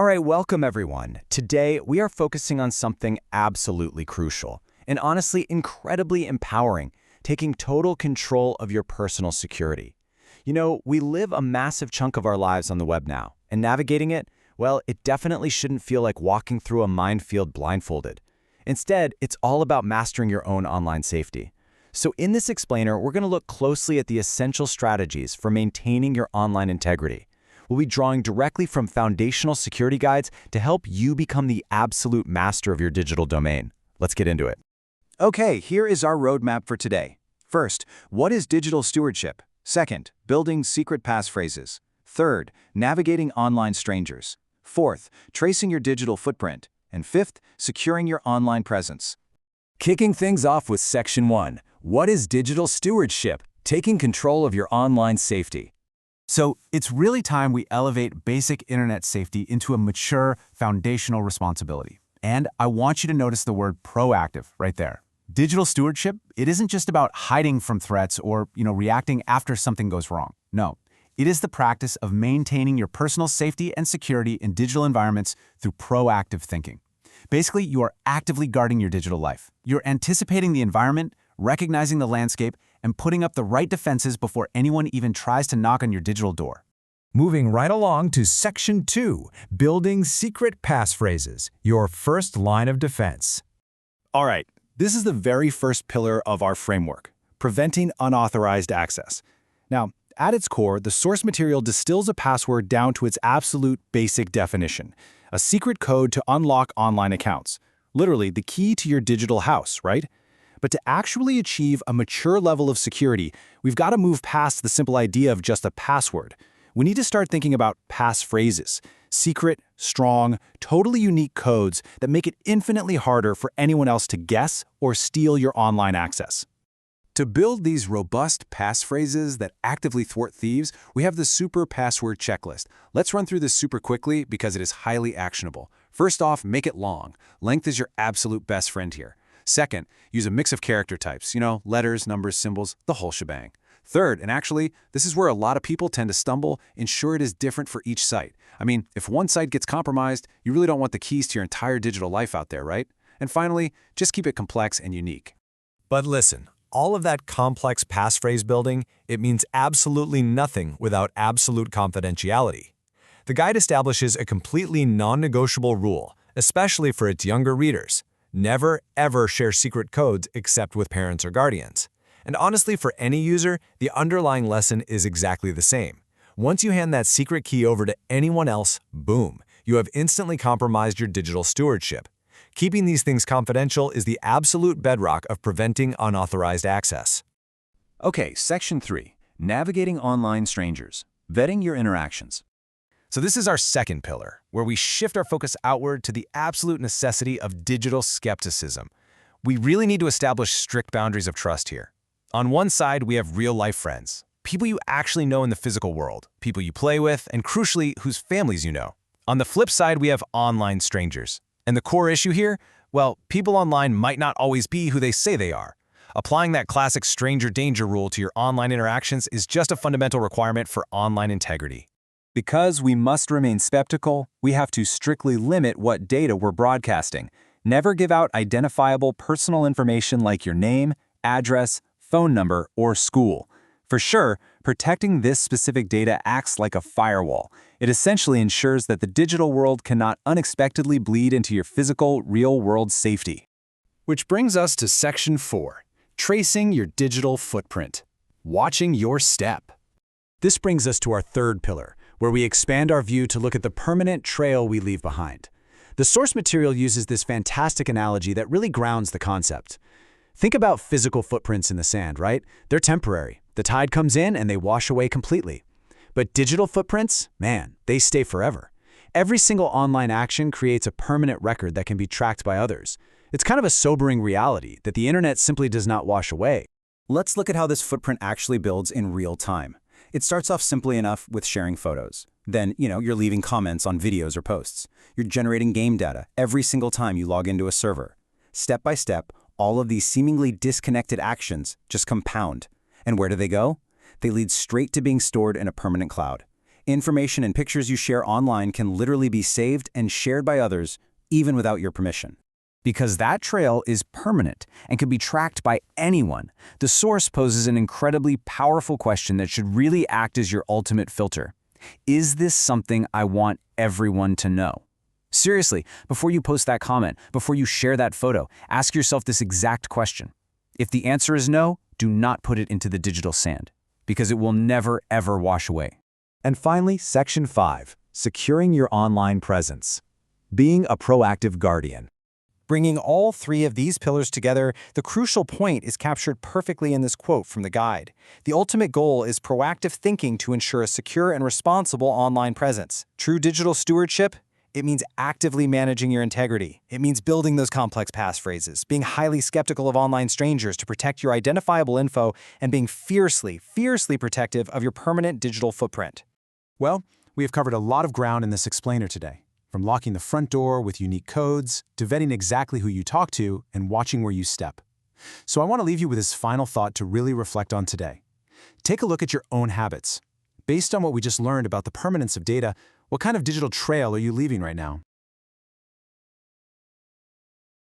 All right, welcome everyone. Today, we are focusing on something absolutely crucial and honestly incredibly empowering, taking total control of your personal security. You know, we live a massive chunk of our lives on the web now, and navigating it, well, it definitely shouldn't feel like walking through a minefield blindfolded. Instead, it's all about mastering your own online safety. So in this explainer, we're going to look closely at the essential strategies for maintaining your online integrity. We'll be drawing directly from foundational security guides to help you become the absolute master of your digital domain. Let's get into it. Okay, here is our roadmap for today. First, what is digital stewardship? Second, building secret passphrases. Third, navigating online strangers. Fourth, tracing your digital footprint. And fifth, securing your online presence. Kicking things off with Section 1, what is digital stewardship? Taking control of your online safety. So it's really time we elevate basic internet safety into a mature, foundational responsibility. And I want you to notice the word proactive right there. Digital stewardship, it isn't just about hiding from threats or, reacting after something goes wrong. No, it is the practice of maintaining your personal safety and security in digital environments through proactive thinking. Basically, you are actively guarding your digital life. You're anticipating the environment, recognizing the landscape, and putting up the right defenses before anyone even tries to knock on your digital door. Moving right along to Section 2, building secret passphrases, your first line of defense. All right, this is the very first pillar of our framework, preventing unauthorized access. Now, at its core, the source material distills a password down to its absolute basic definition, a secret code to unlock online accounts. Literally, the key to your digital house, right? But to actually achieve a mature level of security, we've got to move past the simple idea of just a password. We need to start thinking about passphrases, secret, strong, totally unique codes that make it infinitely harder for anyone else to guess or steal your online access. To build these robust passphrases that actively thwart thieves, we have the Super Password Checklist. Let's run through this super quickly because it is highly actionable. First off, make it long. Length is your absolute best friend here. Second, use a mix of character types, letters, numbers, symbols, the whole shebang. Third, and actually, this is where a lot of people tend to stumble, ensure it is different for each site. I mean, if one site gets compromised, you really don't want the keys to your entire digital life out there, right? And finally, just keep it complex and unique. But listen, all of that complex passphrase building, it means absolutely nothing without absolute confidentiality. The guide establishes a completely non-negotiable rule, especially for its younger readers. Never, ever share secret codes except with parents or guardians. And honestly, for any user, the underlying lesson is exactly the same. Once you hand that secret key over to anyone else, boom, you have instantly compromised your digital stewardship. Keeping these things confidential is the absolute bedrock of preventing unauthorized access. Okay, Section 3, navigating online strangers, vetting your interactions. So this is our second pillar, where we shift our focus outward to the absolute necessity of digital skepticism. We really need to establish strict boundaries of trust here. On one side, we have real-life friends, people you actually know in the physical world, people you play with, and crucially, whose families you know. On the flip side, we have online strangers. And the core issue here? Well, people online might not always be who they say they are. Applying that classic stranger danger rule to your online interactions is just a fundamental requirement for online integrity. Because we must remain skeptical, we have to strictly limit what data we're broadcasting. Never give out identifiable personal information like your name, address, phone number, or school. For sure, protecting this specific data acts like a firewall. It essentially ensures that the digital world cannot unexpectedly bleed into your physical, real-world safety. Which brings us to Section 4, tracing your digital footprint, watching your step. This brings us to our third pillar, where we expand our view to look at the permanent trail we leave behind. The source material uses this fantastic analogy that really grounds the concept. Think about physical footprints in the sand, right? They're temporary. The tide comes in and they wash away completely. But digital footprints, man, they stay forever. Every single online action creates a permanent record that can be tracked by others. It's kind of a sobering reality that the internet simply does not wash away. Let's look at how this footprint actually builds in real time. It starts off simply enough with sharing photos. Then, you're leaving comments on videos or posts. You're generating game data every single time you log into a server. Step by step, all of these seemingly disconnected actions just compound. And where do they go? They lead straight to being stored in a permanent cloud. Information and pictures you share online can literally be saved and shared by others, even without your permission. Because that trail is permanent and can be tracked by anyone, the source poses an incredibly powerful question that should really act as your ultimate filter. Is this something I want everyone to know? Seriously, before you post that comment, before you share that photo, ask yourself this exact question. If the answer is no, do not put it into the digital sand, because it will never, ever wash away. And finally, Section 5, securing your online presence. Being a proactive guardian. Bringing all three of these pillars together, the crucial point is captured perfectly in this quote from the guide. The ultimate goal is proactive thinking to ensure a secure and responsible online presence. True digital stewardship? It means actively managing your integrity. It means building those complex passphrases, being highly skeptical of online strangers to protect your identifiable info, and being fiercely, fiercely protective of your permanent digital footprint. Well, we have covered a lot of ground in this explainer today, from locking the front door with unique codes to vetting exactly who you talk to and watching where you step. So I want to leave you with this final thought to really reflect on today. Take a look at your own habits. Based on what we just learned about the permanence of data, what kind of digital trail are you leaving right now?